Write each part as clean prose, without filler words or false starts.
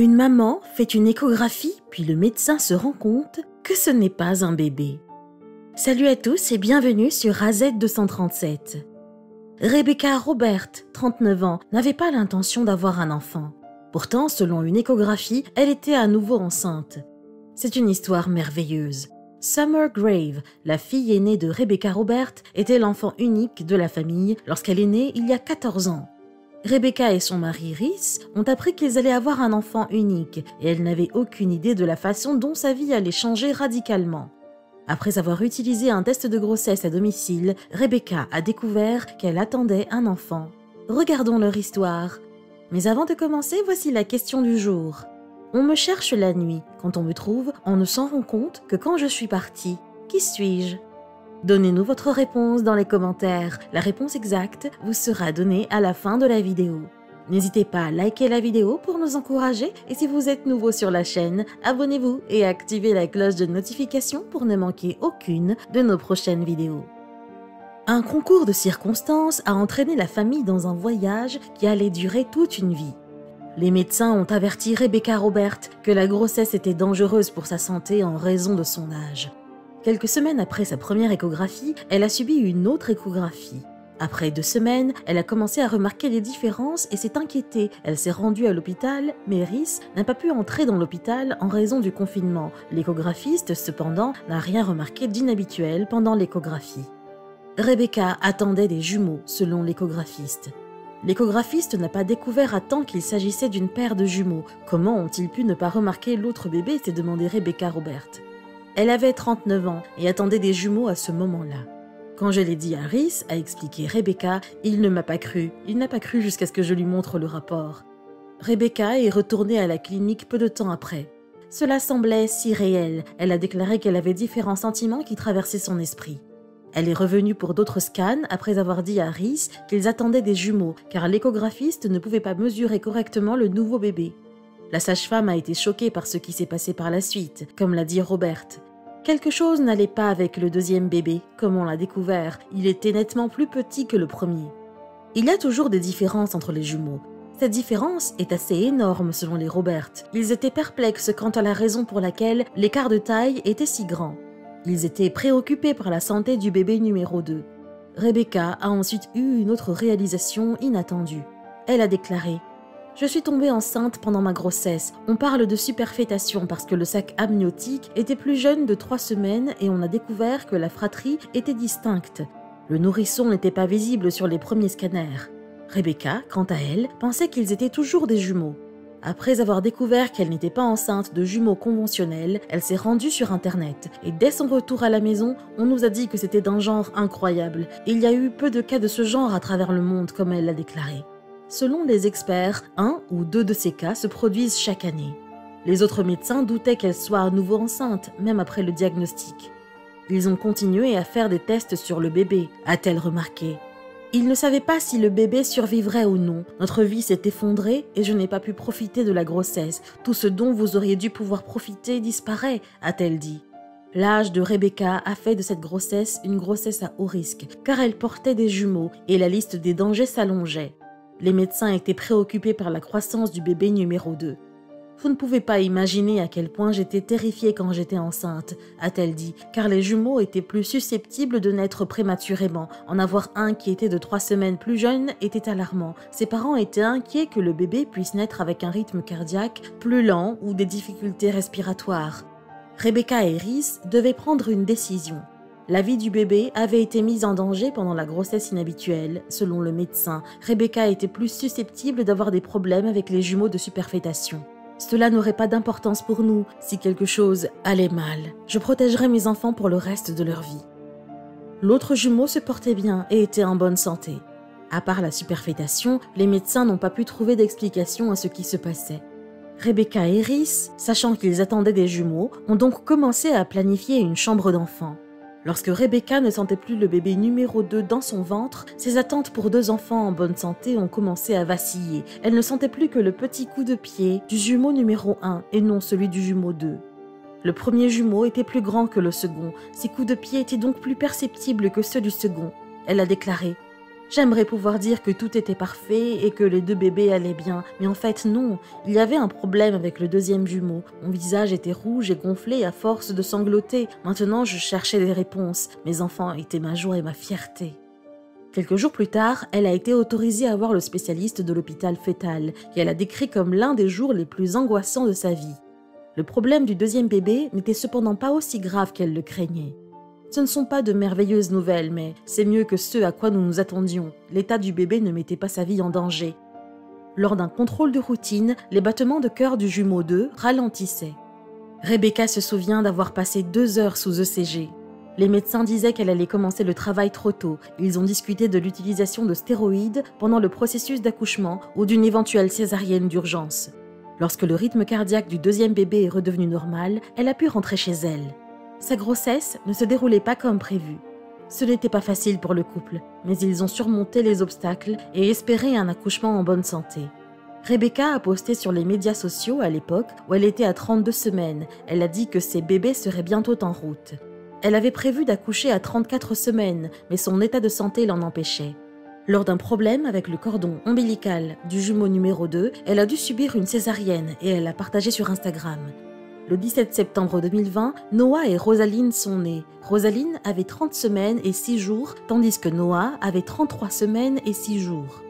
Une maman fait une échographie, puis le médecin se rend compte que ce n'est pas un bébé. Salut à tous et bienvenue sur AZ237. Rebecca Robert, 39 ans, n'avait pas l'intention d'avoir un enfant. Pourtant, selon une échographie, elle était à nouveau enceinte. C'est une histoire merveilleuse. Summer Grave, la fille aînée de Rebecca Robert, était l'enfant unique de la famille lorsqu'elle est née il y a 14 ans. Rebecca et son mari Rhys ont appris qu'ils allaient avoir un enfant unique et elle n'avait aucune idée de la façon dont sa vie allait changer radicalement. Après avoir utilisé un test de grossesse à domicile, Rebecca a découvert qu'elle attendait un enfant. Regardons leur histoire. Mais avant de commencer, voici la question du jour. On me cherche la nuit. Quand on me trouve, on ne s'en rend compte que quand je suis partie. Qui suis-je ? Donnez-nous votre réponse dans les commentaires. La réponse exacte vous sera donnée à la fin de la vidéo. N'hésitez pas à liker la vidéo pour nous encourager et si vous êtes nouveau sur la chaîne, abonnez-vous et activez la cloche de notification pour ne manquer aucune de nos prochaines vidéos. Un concours de circonstances a entraîné la famille dans un voyage qui allait durer toute une vie. Les médecins ont averti Rebecca Robert que la grossesse était dangereuse pour sa santé en raison de son âge. Quelques semaines après sa première échographie, elle a subi une autre échographie. Après 2 semaines, elle a commencé à remarquer des différences et s'est inquiétée. Elle s'est rendue à l'hôpital, mais Rhys n'a pas pu entrer dans l'hôpital en raison du confinement. L'échographiste, cependant, n'a rien remarqué d'inhabituel pendant l'échographie. Rebecca attendait des jumeaux, selon l'échographiste. L'échographiste n'a pas découvert à temps qu'il s'agissait d'une paire de jumeaux. Comment ont-ils pu ne pas remarquer l'autre bébé s'est demandé Rebecca Robert. Elle avait 39 ans et attendait des jumeaux à ce moment-là. Quand je l'ai dit à Rhys, a expliqué Rebecca, il ne m'a pas cru. Il n'a pas cru jusqu'à ce que je lui montre le rapport. Rebecca est retournée à la clinique peu de temps après. Cela semblait si réel. Elle a déclaré qu'elle avait différents sentiments qui traversaient son esprit. Elle est revenue pour d'autres scans après avoir dit à Rhys qu'ils attendaient des jumeaux car l'échographiste ne pouvait pas mesurer correctement le nouveau bébé. La sage-femme a été choquée par ce qui s'est passé par la suite, comme l'a dit Robert. Quelque chose n'allait pas avec le deuxième bébé, comme on l'a découvert, il était nettement plus petit que le premier. Il y a toujours des différences entre les jumeaux. Cette différence est assez énorme selon les Robert. Ils étaient perplexes quant à la raison pour laquelle l'écart de taille était si grand. Ils étaient préoccupés par la santé du bébé numéro 2. Rebecca a ensuite eu une autre réalisation inattendue. Elle a déclaré « Je suis tombée enceinte pendant ma grossesse. On parle de superfétation parce que le sac amniotique était plus jeune de 3 semaines et on a découvert que la fratrie était distincte. Le nourrisson n'était pas visible sur les premiers scanners. » Rebecca, quant à elle, pensait qu'ils étaient toujours des jumeaux. Après avoir découvert qu'elle n'était pas enceinte de jumeaux conventionnels, elle s'est rendue sur Internet. Et dès son retour à la maison, on nous a dit que c'était d'un genre incroyable. Il y a eu peu de cas de ce genre à travers le monde, comme elle l'a déclaré. Selon les experts, 1 ou 2 de ces cas se produisent chaque année. Les autres médecins doutaient qu'elle soit à nouveau enceinte, même après le diagnostic. Ils ont continué à faire des tests sur le bébé, a-t-elle remarqué. Ils ne savaient pas si le bébé survivrait ou non. Notre vie s'est effondrée et je n'ai pas pu profiter de la grossesse. Tout ce dont vous auriez dû pouvoir profiter disparaît, a-t-elle dit. L'âge de Rebecca a fait de cette grossesse une grossesse à haut risque, car elle portait des jumeaux et la liste des dangers s'allongeait. Les médecins étaient préoccupés par la croissance du bébé numéro 2. Vous ne pouvez pas imaginer à quel point j'étais terrifiée quand j'étais enceinte, a-t-elle dit, car les jumeaux étaient plus susceptibles de naître prématurément. En avoir un qui était de 3 semaines plus jeune était alarmant. Ses parents étaient inquiets que le bébé puisse naître avec un rythme cardiaque plus lent ou des difficultés respiratoires. Rebecca et Rhys devaient prendre une décision. La vie du bébé avait été mise en danger pendant la grossesse inhabituelle. Selon le médecin, Rebecca était plus susceptible d'avoir des problèmes avec les jumeaux de superfétation. Cela n'aurait pas d'importance pour nous si quelque chose allait mal. Je protégerai mes enfants pour le reste de leur vie. L'autre jumeau se portait bien et était en bonne santé. À part la superfétation, les médecins n'ont pas pu trouver d'explication à ce qui se passait. Rebecca et Rhys, sachant qu'ils attendaient des jumeaux, ont donc commencé à planifier une chambre d'enfant. Lorsque Rebecca ne sentait plus le bébé numéro 2 dans son ventre, ses attentes pour 2 enfants en bonne santé ont commencé à vaciller. Elle ne sentait plus que le petit coup de pied du jumeau numéro 1 et non celui du jumeau 2. Le premier jumeau était plus grand que le second. Ses coups de pied étaient donc plus perceptibles que ceux du second. Elle a déclaré J'aimerais pouvoir dire que tout était parfait et que les 2 bébés allaient bien, mais en fait non, il y avait un problème avec le deuxième jumeau. Mon visage était rouge et gonflé à force de sangloter. Maintenant je cherchais des réponses. Mes enfants étaient ma joie et ma fierté. Quelques jours plus tard, elle a été autorisée à voir le spécialiste de l'hôpital fœtal, qu'elle a décrit comme l'un des jours les plus angoissants de sa vie. Le problème du deuxième bébé n'était cependant pas aussi grave qu'elle le craignait. Ce ne sont pas de merveilleuses nouvelles, mais c'est mieux que ce à quoi nous nous attendions. L'état du bébé ne mettait pas sa vie en danger. Lors d'un contrôle de routine, les battements de cœur du jumeau 2 ralentissaient. Rebecca se souvient d'avoir passé 2 heures sous ECG. Les médecins disaient qu'elle allait commencer le travail trop tôt. Ils ont discuté de l'utilisation de stéroïdes pendant le processus d'accouchement ou d'une éventuelle césarienne d'urgence. Lorsque le rythme cardiaque du deuxième bébé est redevenu normal, elle a pu rentrer chez elle. Sa grossesse ne se déroulait pas comme prévu. Ce n'était pas facile pour le couple, mais ils ont surmonté les obstacles et espéré un accouchement en bonne santé. Rebecca a posté sur les médias sociaux à l'époque où elle était à 32 semaines. Elle a dit que ses bébés seraient bientôt en route. Elle avait prévu d'accoucher à 34 semaines, mais son état de santé l'en empêchait. Lors d'un problème avec le cordon ombilical du jumeau numéro 2, elle a dû subir une césarienne et elle l'a partagé sur Instagram. Le 17 septembre 2020, Noah et Rosaline sont nés. Rosaline avait 30 semaines et 6 jours, tandis que Noah avait 33 semaines et 6 jours.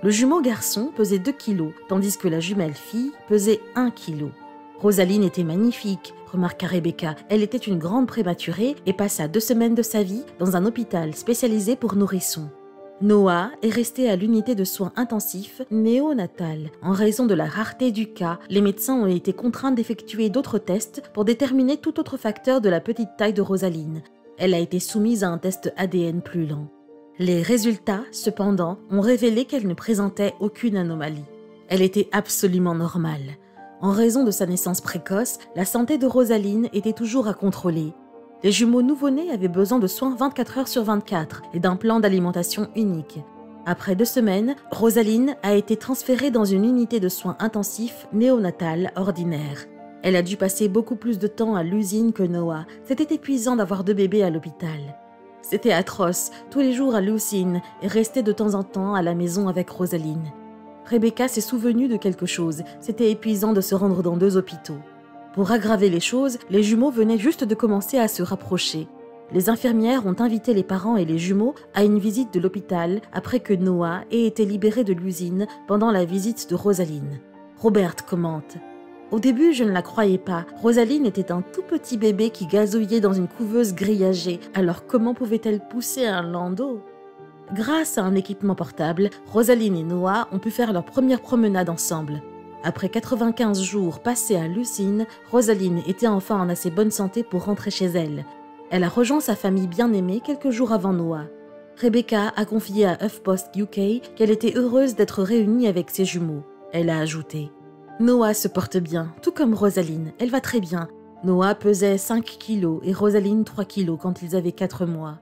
Le jumeau garçon pesait 2 kilos, tandis que la jumelle fille pesait 1 kilo. Rosaline était magnifique, remarqua Rebecca. Elle était une grande prématurée et passa 2 semaines de sa vie dans un hôpital spécialisé pour nourrissons. Noah est resté à l'unité de soins intensifs néonatal. En raison de la rareté du cas, les médecins ont été contraints d'effectuer d'autres tests pour déterminer tout autre facteur de la petite taille de Rosaline. Elle a été soumise à un test ADN plus lent. Les résultats, cependant, ont révélé qu'elle ne présentait aucune anomalie. Elle était absolument normale. En raison de sa naissance précoce, la santé de Rosaline était toujours à contrôler. Les jumeaux nouveau-nés avaient besoin de soins 24 heures sur 24 et d'un plan d'alimentation unique. Après 2 semaines, Rosaline a été transférée dans une unité de soins intensifs néonatale ordinaire. Elle a dû passer beaucoup plus de temps à l'usine que Noah. C'était épuisant d'avoir 2 bébés à l'hôpital. C'était atroce, tous les jours à l'usine et rester de temps en temps à la maison avec Rosaline. Rebecca s'est souvenue de quelque chose. C'était épuisant de se rendre dans 2 hôpitaux. Pour aggraver les choses, les jumeaux venaient juste de commencer à se rapprocher. Les infirmières ont invité les parents et les jumeaux à une visite de l'hôpital après que Noah ait été libéré de l'usine pendant la visite de Rosaline. Robert commente « Au début, je ne la croyais pas. Rosaline était un tout petit bébé qui gazouillait dans une couveuse grillagée. Alors comment pouvait-elle pousser un landau ?» Grâce à un équipement portable, Rosaline et Noah ont pu faire leur première promenade ensemble. Après 95 jours passés à l'usine, Rosaline était enfin en assez bonne santé pour rentrer chez elle. Elle a rejoint sa famille bien-aimée quelques jours avant Noah. Rebecca a confié à HuffPost UK qu'elle était heureuse d'être réunie avec ses jumeaux. Elle a ajouté « Noah se porte bien, tout comme Rosaline, elle va très bien. Noah pesait 5 kilos et Rosaline 3 kilos quand ils avaient 4 mois. »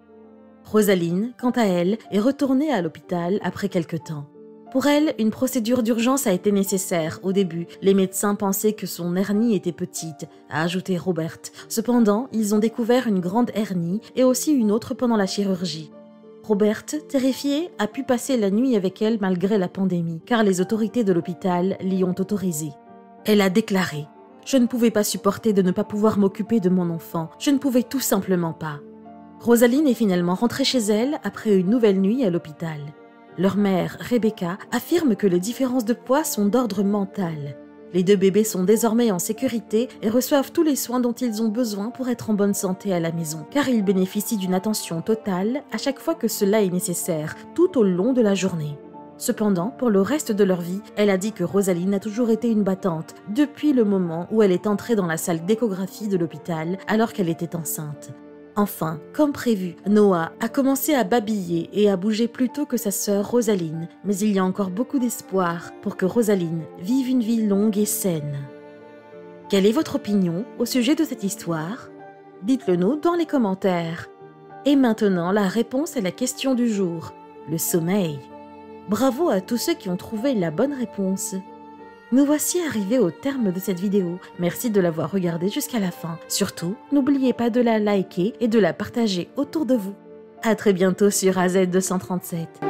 Rosaline, quant à elle, est retournée à l'hôpital après quelque temps. Pour elle, une procédure d'urgence a été nécessaire. Au début, les médecins pensaient que son hernie était petite, a ajouté Robert. Cependant, ils ont découvert une grande hernie et aussi une autre pendant la chirurgie. Robert, terrifié, a pu passer la nuit avec elle malgré la pandémie, car les autorités de l'hôpital l'y ont autorisé. Elle a déclaré « Je ne pouvais pas supporter de ne pas pouvoir m'occuper de mon enfant. Je ne pouvais tout simplement pas. » Rosaline est finalement rentrée chez elle après une nouvelle nuit à l'hôpital. Leur mère, Rebecca, affirme que les différences de poids sont d'ordre mental. Les 2 bébés sont désormais en sécurité et reçoivent tous les soins dont ils ont besoin pour être en bonne santé à la maison, car ils bénéficient d'une attention totale à chaque fois que cela est nécessaire, tout au long de la journée. Cependant, pour le reste de leur vie, elle a dit que Rosaline a toujours été une battante, depuis le moment où elle est entrée dans la salle d'échographie de l'hôpital alors qu'elle était enceinte. Enfin, comme prévu, Noah a commencé à babiller et à bouger plus tôt que sa sœur Rosaline, mais il y a encore beaucoup d'espoir pour que Rosaline vive une vie longue et saine. Quelle est votre opinion au sujet de cette histoire? Dites-le nous dans les commentaires. Et maintenant, la réponse à la question du jour, le sommeil. Bravo à tous ceux qui ont trouvé la bonne réponse. Nous voici arrivés au terme de cette vidéo. Merci de l'avoir regardée jusqu'à la fin. Surtout, n'oubliez pas de la liker et de la partager autour de vous. À très bientôt sur AZ237.